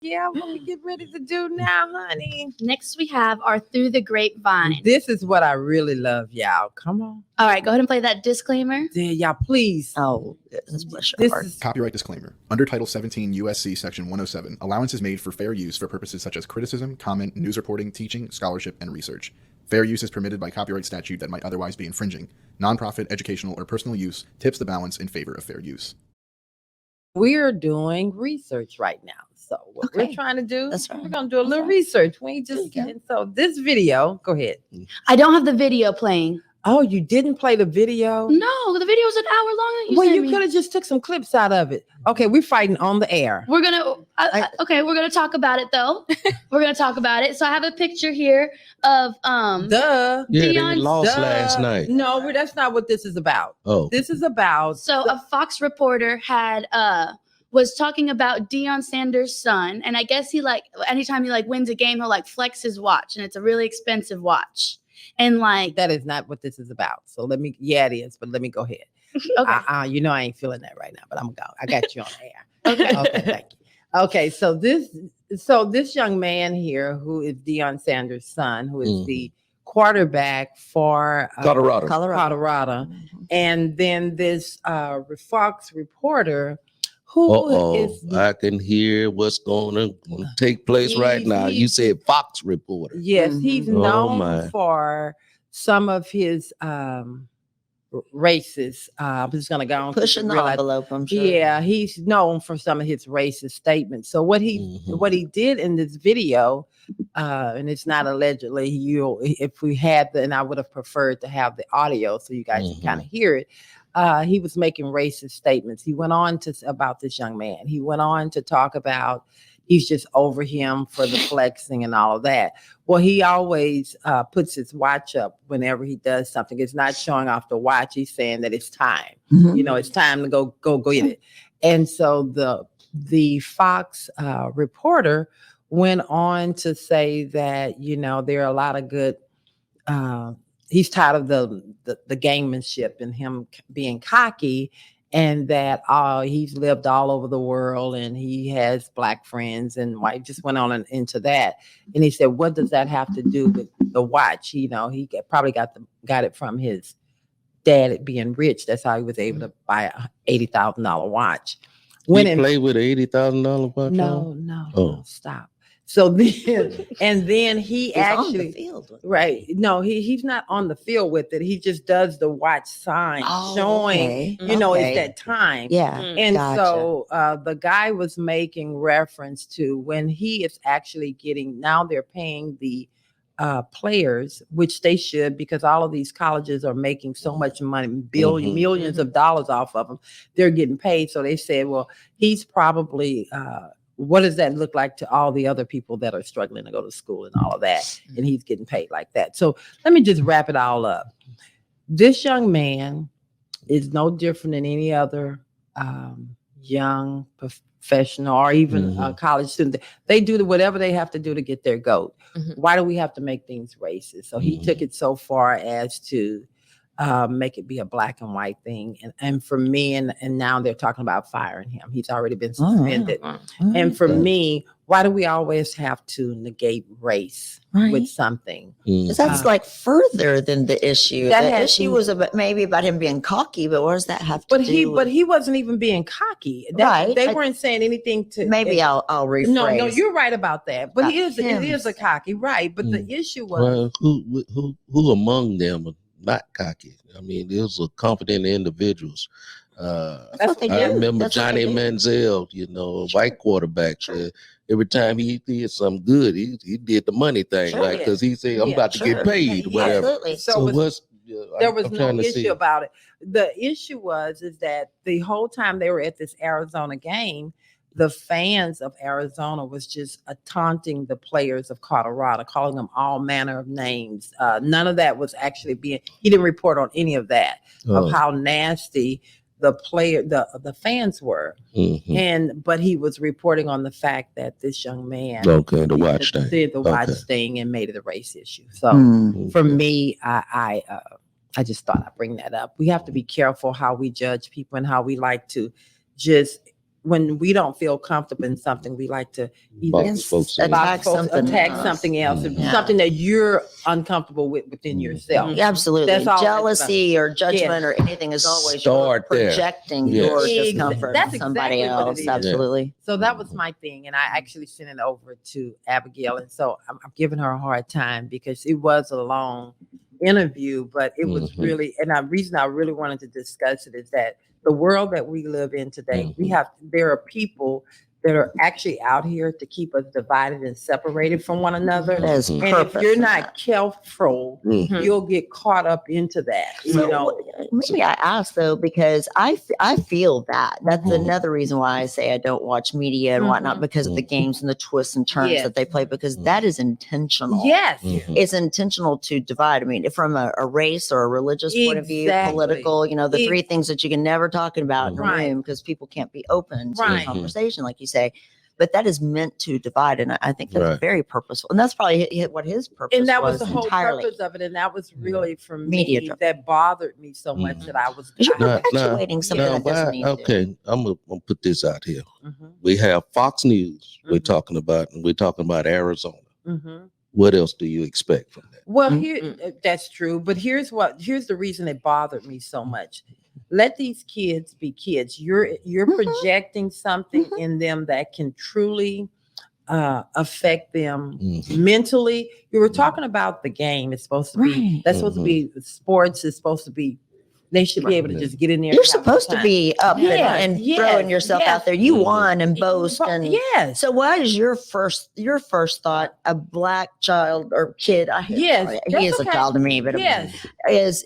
Yeah, what we get ready to do now, honey? Next, we have our Through the Grapevine. This is what I really love, y'all. Come on. All right, go ahead and play that disclaimer. Yeah, y'all, please. Oh, this is Copyright disclaimer. Under Title 17 U.S.C. Section 107, allowance is made for fair use for purposes such as criticism, comment, news reporting, teaching, scholarship, and research. Fair use is permitted by copyright statute that might otherwise be infringing. Nonprofit, educational, or personal use tips the balance in favor of fair use. We're doing research right now. So what we're trying to do, we're going to do a little research. We just, and so this video, go ahead. I don't have the video playing. Oh, you didn't play the video? No, the video was an hour long. Well, you could have just took some clips out of it. Okay, we're fighting on the air. We're gonna we're gonna talk about it though. We're gonna talk about it. So I have a picture here of Yeah, they lost last night. No, that's not what this is about. Oh, this is about. So a Fox reporter had was talking about Deion Sanders' son, and I guess he anytime he wins a game, he'll flex his watch, and it's a really expensive watch. And that is not what this is about. So it is, but let me go ahead. Okay. I ain't feeling that right now, but I'm going. I got you on air. Okay, thank you. Okay, so this young man here, who is Deion Sanders' son, who is the quarterback for Colorado, and then this Fox reporter who is. I can hear what's going to take place right now. You said Fox reporter. Yes, he's known for some of his racist. I'm just going to go on pushing the envelope. I'm sure. Yeah, he's known for some of his racist statements. So what he did in this video, and it's not allegedly. If we had and I would have preferred to have the audio so you guys can kind of hear it. He was making racist statements. He went on about this young man. He went on to talk about he's just over him for the flexing and all of that. Well, he always puts his watch up whenever he does something. It's not showing off the watch. He's saying that it's time. It's time to go get it. And so the Fox reporter went on to say that there are a lot of good. He's tired of the gamemanship and him being cocky, and that he's lived all over the world and he has black friends and white. Just went on into that, and he said, "What does that have to do with the watch?" He probably got it from his dad being rich. That's how he was able to buy a $80,000 watch. When he played with an $80,000 watch? No, stop. So then he actually on the field right. No, he's not on the field with it. He just does the watch sign showing, it's that time. Yeah. And so the guy was making reference to when he is actually now they're paying the players, which they should, because all of these colleges are making so much money, millions of dollars off of them. They're getting paid. So they said, well, he's probably what does that look like to all the other people that are struggling to go to school and all of that? And he's getting paid like that. So let me just wrap it all up. This young man is no different than any other young professional or even a college student. They do whatever they have to do to get their goat. Why do we have to make things racist? So he took it so far as to make it be a black and white thing. And for me, and now they're talking about firing him. He's already been suspended. And for me, why do we always have to negate race with something? That's further than the issue. The issue was maybe about him being cocky, but what does that have to do? But he wasn't even being cocky. They weren't saying anything to. Maybe I'll rephrase. No, you're right about that. But it is a cocky, right? But the issue was who among them are not cocky? I mean, those are confident individuals. I remember Johnny Manziel, a white quarterback. every time he did something good, he did the money thing, Sure. like because he said, "I'm about to get paid, Yeah, whatever." absolutely. So it was- there was I'm no trying to issue see. about it. The issue is that the whole time they were at this Arizona game, the fans of Arizona was just taunting the players of Colorado, calling them all manner of names. None of that was actually he didn't report on any of that, of how nasty the fans were. But he was reporting on the fact that this young man the watch thing did the watch thing and made it a race issue. So for me, I just thought I'd bring that up. We have to be careful how we judge people and how we like to just, when we don't feel comfortable in something, we like to attack something else, something that you're uncomfortable within yourself. Yeah, absolutely. That's all Jealousy or judgment or anything is always projecting your discomfort on somebody else. Absolutely. So that was my thing, and I actually sent it over to Abigail, and so I'm giving her a hard time because it was a long interview, but it was really, and the reason I really wanted to discuss it is that the world that we live in today, there are people that are actually out here to keep us divided and separated from one another. And if you're not careful, you'll get caught up into that. Maybe I ask though, because I feel that. That's another reason why I say I don't watch media and whatnot, because of the games and the twists and turns that they play, because that is intentional. Yes. It's intentional to divide. I mean, from a race or a religious point of view, political, the three things that you can never talk about in a room because people can't be open to a conversation, like you say. But that is meant to divide, and I think that's very purposeful, and that's probably what his purpose was. And that was the whole purpose of it, and that was really for me that bothered me so much that I was perpetuating something that doesn't need to. Okay, I'm gonna put this out here. We have Fox News. We're talking about Arizona. What else do you expect from that? Well, that's true, but here's the reason it bothered me so much. Let these kids be kids. You're projecting something in them that can truly affect them mentally. You were talking about the game. It's supposed to be supposed to be sports. It's supposed to be. They should be able to just get in there. You're supposed to be up and throwing yourself out there. You won and boast. And so what is your first thought? A black child or kid? He is a child to me, but is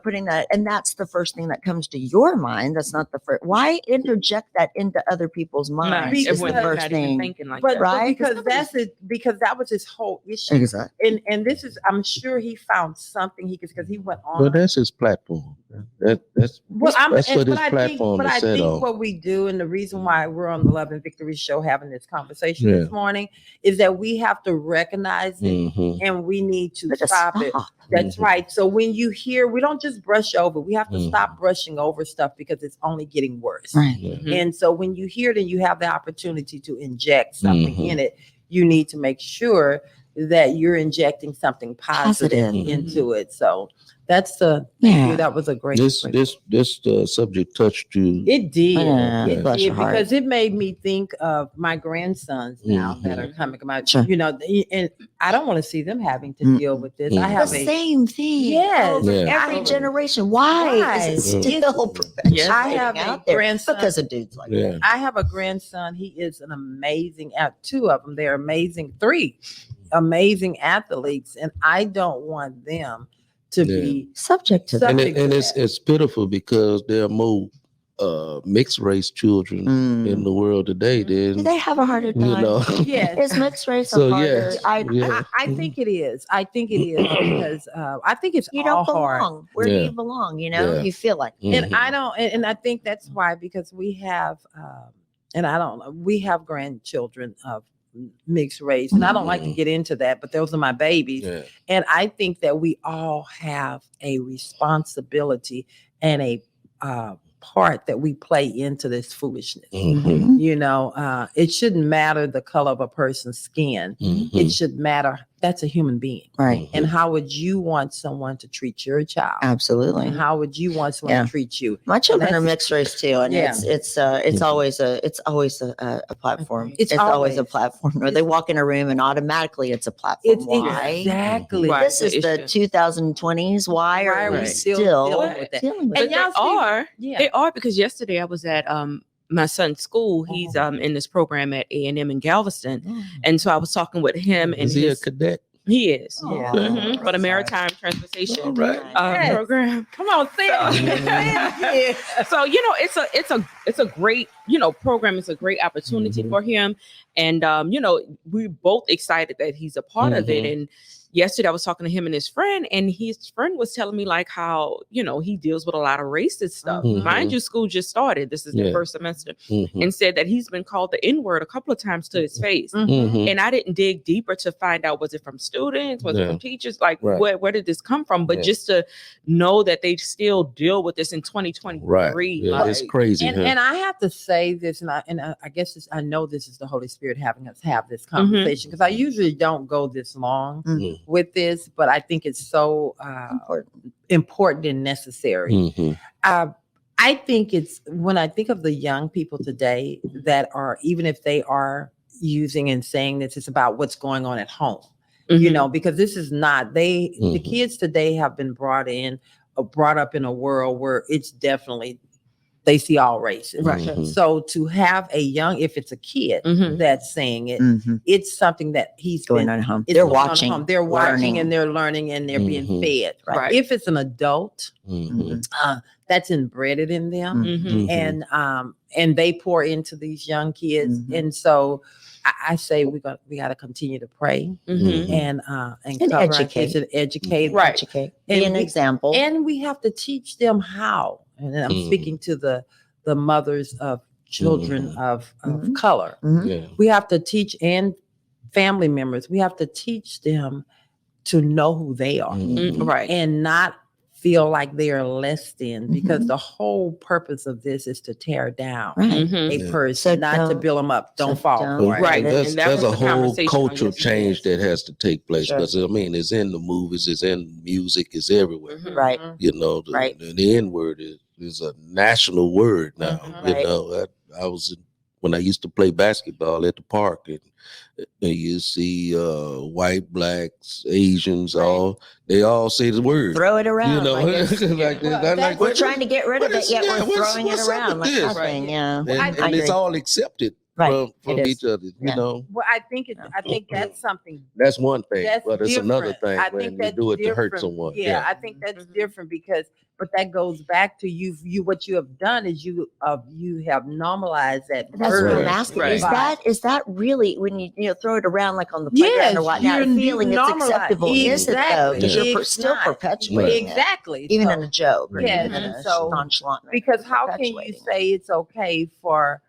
putting that, and that's the first thing that comes to your mind. That's not the first. Why interject that into other people's minds? Is the first thing, right? Because that's it. Because that was his whole issue. Exactly. And this is, I'm sure he found something because he went on. Well, that's his platform. That's what his platform is set on. I think what we do, and the reason why we're on the Love and Victory show having this conversation this morning, is that we have to recognize it and we need to stop it. That's right. So when you hear, we don't just brush over. We have to stop brushing over stuff because it's only getting worse. And so when you hear it and you have the opportunity to inject something in it, you need to make sure that you're injecting something positive into it. So that's that was a great. This subject touched you. It did. It did, because it made me think of my grandsons now that are coming. And I don't want to see them having to deal with this. I have the same thing. Yes, every generation. Why is it still I have a grandson because of dudes like that. I have a grandson. He is an amazing. Two of them. They're amazing. Three amazing athletes, and I don't want them to be subject to that. And it's pitiful because there are more mixed race children in the world today. Do they have a harder time? Yes. Is mixed race harder? I think it is. I think it is because I think it's you don't belong. Hard. Where do you belong? You feel like, and I don't, and I think that's why, because we have, we have grandchildren of mixed race, and I don't like to get into that, but those are my babies. And I think that we all have a responsibility and a part that we play into this foolishness. It shouldn't matter the color of a person's skin. It should matter that's a human being, right? And how would you want someone to treat your child? Absolutely. And how would you want someone to treat you? My children are mixed race too, and it's always a platform. It's always a platform. Or they walk in a room and automatically it's a platform. Why? Exactly. This is the 2020s. Why are we still dealing with it? And they are because yesterday I was at my son's school. He's in this program at A&M in Galveston, and so I was talking with him. And is he a cadet? He is, for the That's Maritime Transportation Right. program. Come on, say it. So it's a great program. It's a great opportunity for him, and we're both excited that he's a part of it. And yesterday I was talking to him and his friend was telling me like how he deals with a lot of racist stuff. Mind you, school just started. This is the first semester, and said that he's been called the N-word a couple of times to his face. And I didn't dig deeper to find out, was it from students, was it from teachers, like where did this come from? But just to know that they still deal with this in 2023, yeah, it's crazy. And I have to say this, and I guess I know this is the Holy Spirit having us have this conversation, because I usually don't go this long with this, but I think it's so important and necessary. I think it's, when I think of the young people today that are, even if they are using and saying this, it's about what's going on at home, because this is not, the kids today have been brought up in a world where it's definitely, they see all races. Right. So to have a young, if it's a kid that's saying it, it's something that he's going on home. They're watching. They're watching and they're learning and they're being fed. Right. If it's an adult, that's embedded in them, and they pour into these young kids. And so I say we got to continue to pray and educate, educate, be an example, and we have to teach them how. And I'm speaking to the mothers of children of color. We have to teach, and family members, we have to teach them to know who they are, and not feel like they are less than, because the whole purpose of this is to tear down a person, not to build them up. Don't fall for it. Right. There's a whole cultural change that has to take place, because it's in the movies, it's in music, it's everywhere. Right. The N-word is a national word now. I was when I used to play basketball at the park, and you see white, blacks, Asians, they all say the word. Throw it around. We're trying to get rid of it, yet we're throwing it around like nothing. Yeah, and it's all accepted from each other. Well, I think that's something. That's one thing, but it's different. another thing when you do it to hurt someone. Yeah, I think that's different, but that goes back to you. What you have done is you have normalized that. That's what I'm asking. Is that really, when you throw it around like on the playground or whatnot, feeling it's acceptable? Is it though? Because you're still perpetuating it. Even in a joke. Yes, and so nonchalant. Because how can you say it's okay for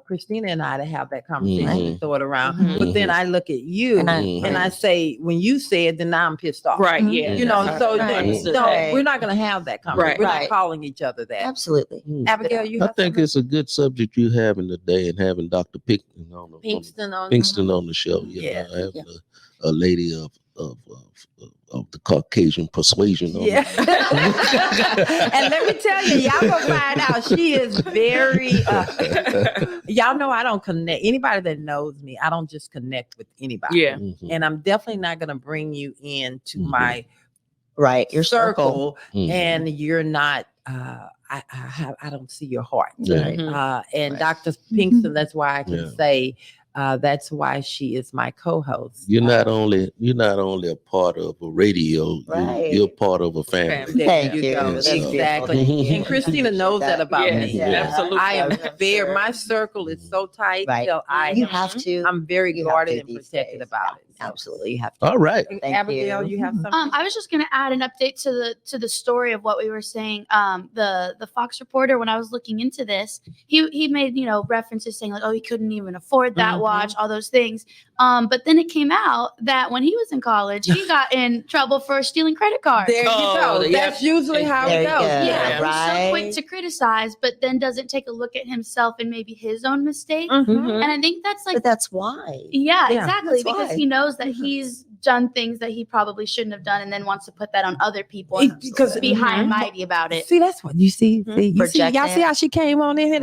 Christina and I to have that conversation and throw it around, but then I look at you and I say, when you say it, then now I'm pissed off. Right. Yeah. So we're not going to have that conversation. We're not calling each other that. Absolutely. Abigail, I think it's a good subject you having today, and having Dr. Pinkston on the show. Having a lady of the Caucasian persuasion. And let me tell you, y'all gonna find out she is very. Y'all know I don't connect. Anybody that knows me, I don't just connect with anybody. Yeah. And I'm definitely not gonna bring you into my your circle, and you're not. I don't see your heart. And Dr. Pinkston, that's why I can say. That's why she is my co-host. You're not only a part of a radio, you're part of a family. Thank you. Exactly. And Christina knows that about me. Absolutely. I am very, my circle is so tight. You have to. I'm very guarded and protected about it. Absolutely, you have to. All right. Abigail, you have something? I was just going to add an update to the story of what we were saying. The Fox reporter, when I was looking into this, he made references saying like, oh, he couldn't even afford that watch, all those things. But then it came out that when he was in college, he got in trouble for stealing credit cards. There you go. That's usually how it goes. He's so quick to criticize, but then doesn't take a look at himself and maybe his own mistake. And I think that's like. But that's why. Yeah, exactly. Because he knows that he's done things that he probably shouldn't have done, and then wants to put that on other people and be high and mighty about it. See, that's what you see. Y'all see how she came on in here?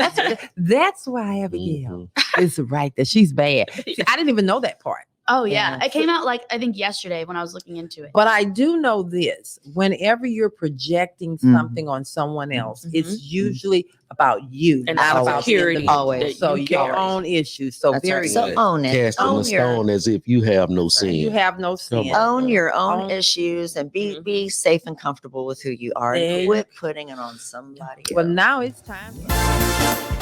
That's why Abigail is right, that she's bad. See, I didn't even know that part. Oh yeah, it came out like I think yesterday when I was looking into it. But I do know this: whenever you're projecting something on someone else, it's usually about you, and not about security. Always. So you your carry. own issues. So That's very right. So good. own it. Casting Own a stone as if you have no sin. You have no sin. Own your own Own- issues and be safe and comfortable with who you are. And quit putting it on somebody Well, else. now it's time.